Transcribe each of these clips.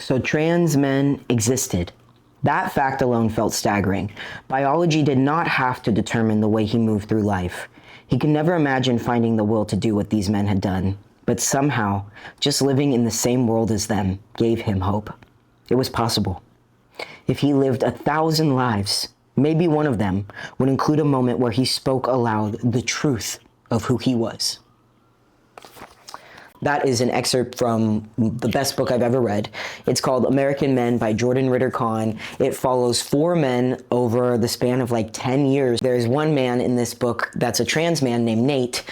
So trans men existed. That fact alone felt staggering. Biology did not have to determine the way he moved through life. He could never imagine finding the will to do what these men had done. But somehow, just living in the same world as them gave him hope. It was possible. If he lived 1,000 lives, maybe one of them would include a moment where he spoke aloud the truth of who he was. That is an excerpt from the best book I've ever read. It's called American Men by Jordan Ritter Conn. It follows 4 men over the span of like 10 years. There's one man in this book that's a trans man named Nate.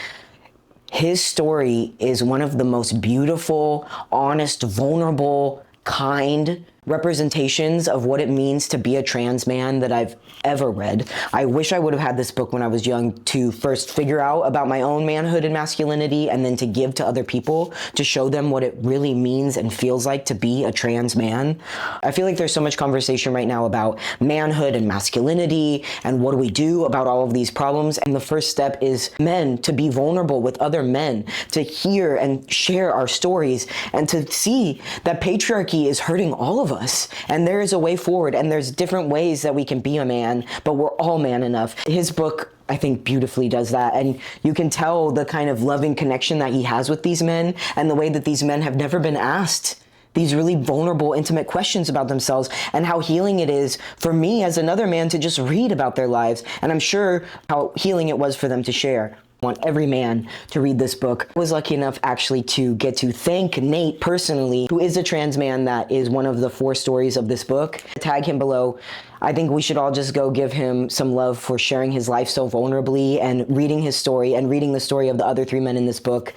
His story is one of the most beautiful, honest, vulnerable, kind representations of what it means to be a trans man that I've ever read. I wish I would have had this book when I was young to first figure out about my own manhood and masculinity, and then to give to other people to show them what it really means and feels like to be a trans man. I feel like there's so much conversation right now about manhood and masculinity and what do we do about all of these problems. And the first step is men to be vulnerable with other men, to hear and share our stories, and to see that patriarchy is hurting all of us. And there is a way forward, and there's different ways that we can be a man, but we're all man enough. His book, I think, beautifully does that. And you can tell the kind of loving connection that he has with these men, and the way that these men have never been asked these really vulnerable, intimate questions about themselves, and how healing it is for me as another man to just read about their lives. And I'm sure how healing it was for them to share. I want every man to read this book. I was lucky enough actually to get to thank Nate personally, who is a trans man that is one of the 4 stories of this book. Tag him below. I think we should all just go give him some love for sharing his life so vulnerably and reading his story and reading the story of the other 3 men in this book.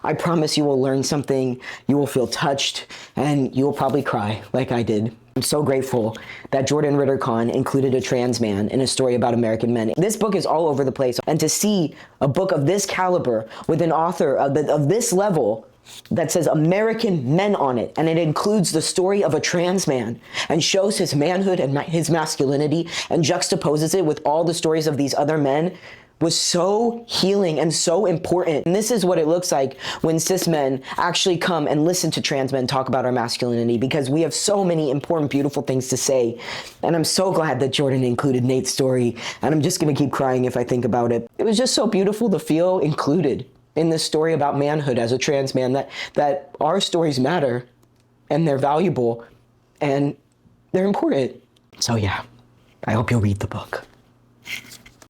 I promise you will learn something, you will feel touched, and you will probably cry like I did. I'm so grateful that Jordan Ritter Conn included a trans man in a story about American men. This book is all over the place, and to see a book of this caliber with an author of this level that says American Men on it, and it includes the story of a trans man and shows his manhood and his masculinity and juxtaposes it with all the stories of these other men, was so healing and so important. And this is what it looks like when cis men actually come and listen to trans men talk about our masculinity, because we have so many important, beautiful things to say. And I'm so glad that Jordan included Nate's story, and I'm just gonna keep crying if I think about it. It was just so beautiful to feel included in this story about manhood as a trans man, that our stories matter, and they're valuable, and they're important. So yeah, I hope you'll read the book.